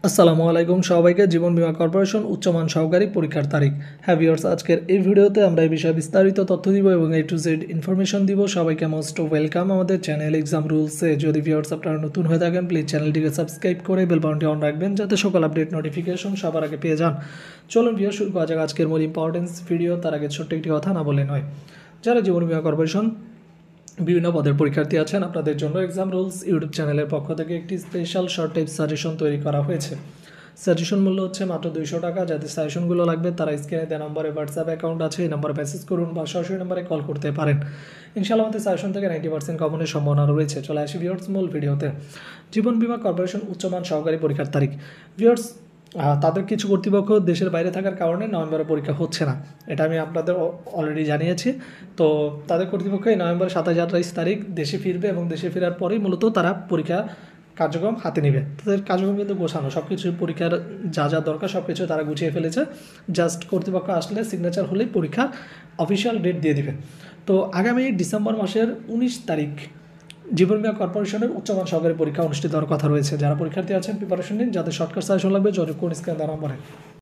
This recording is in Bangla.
আসসালামু আলাইকুম সবাইকে। জীবন বীমা কর্পোরেশন উচ্চমান সহকারী পরীক্ষার তারিখ। হ্যাঁ ভিউয়ার্স, আজকের এই ভিডিওতে আমরা এই বিষয়ে বিস্তারিত তথ্য দিব এবং A to Z ইনফরমেশন দিব। সবাইকে মোস্ট ওয়েলকাম আমাদের চ্যানেল এক্সাম রুলসে। যদি ভিউয়ার্স আপনারা নতুন হয়ে থাকেন প্লিজ চ্যানেলটিকে সাবস্ক্রাইব করে বেল বাটনটি অন রাখবেন যাতে সকল আপডেট নোটিফিকেশন সবার আগে পেয়ে যান। চলুন ভিডিও শুরু করা যাক আজকের মূল ইম্পর্টেন্স ভিডিও। তার আগে ছোট্ট একটি কথা না বলে নয়, যারা জীবন বীমা কর্পোরেশন বিভিন্ন পদের পরীক্ষার্থী আছেন আপনাদের জন্য এক্সাম রুলস ইউটিউব চ্যানেলের পক্ষ থেকে একটি স্পেশাল শর্ট টাইপ সাজেশন তৈরি করা হয়েছে। সাজেশন মূল্য হচ্ছে মাত্র 200 টাকা। যাদের সাজেশনগুলো লাগবে তারা স্ক্রিনে দেওয়া নম্বরে হোয়াটসঅ্যাপ অ্যাকাউন্ট আছে, এই নম্বরে মেসেজ করুন বা সরাসরি নম্বরে কল করতে পারেন। ইনশাআল্লাহ আমাদের সাজেশন থেকে 90% কমনের সম্ভাবনা রয়েছে। চলে আসি ভিউয়ার্স মূল ভিডিওতে। জীবন বীমা কর্পোরেশন উচ্চমান সহকারী পরীক্ষার তারিখ। ভিউয়ার্স, তাদের কিছু কর্তৃপক্ষ দেশের বাইরে থাকার কারণে নভেম্বরে পরীক্ষা হচ্ছে না, এটা আমি আপনাদের অলরেডি জানিয়েছি। তো তাদের কর্তৃপক্ষ এই নভেম্বর 27-28 তারিখ দেশে ফিরবে এবং দেশে ফেরার পরেই মূলত তারা পরীক্ষা কার্যক্রম হাতে নেবে। তাদের কার্যক্রম কিন্তু গোছানো, সব কিছু পরীক্ষার যা যা দরকার সব কিছু তারা গুছিয়ে ফেলেছে। জাস্ট কর্তৃপক্ষ আসলে সিগনেচার হলেই পরীক্ষার অফিসিয়াল ডেট দিয়ে দিবে। তো আগামী ডিসেম্বর মাসের 19 তারিখ জীবন বীমা কর্পোরেশনের উচ্চমান সহকারী পরীক্ষা অনুষ্ঠিত হওয়ার কথা রয়েছে। যারা পরীক্ষার্থী আছেন প্রিপারেশন নিন। যাদের শর্টকাট সাজেশন লাগবে যোগাযোগ করুন স্ক্রিনে দেওয়া নম্বরে।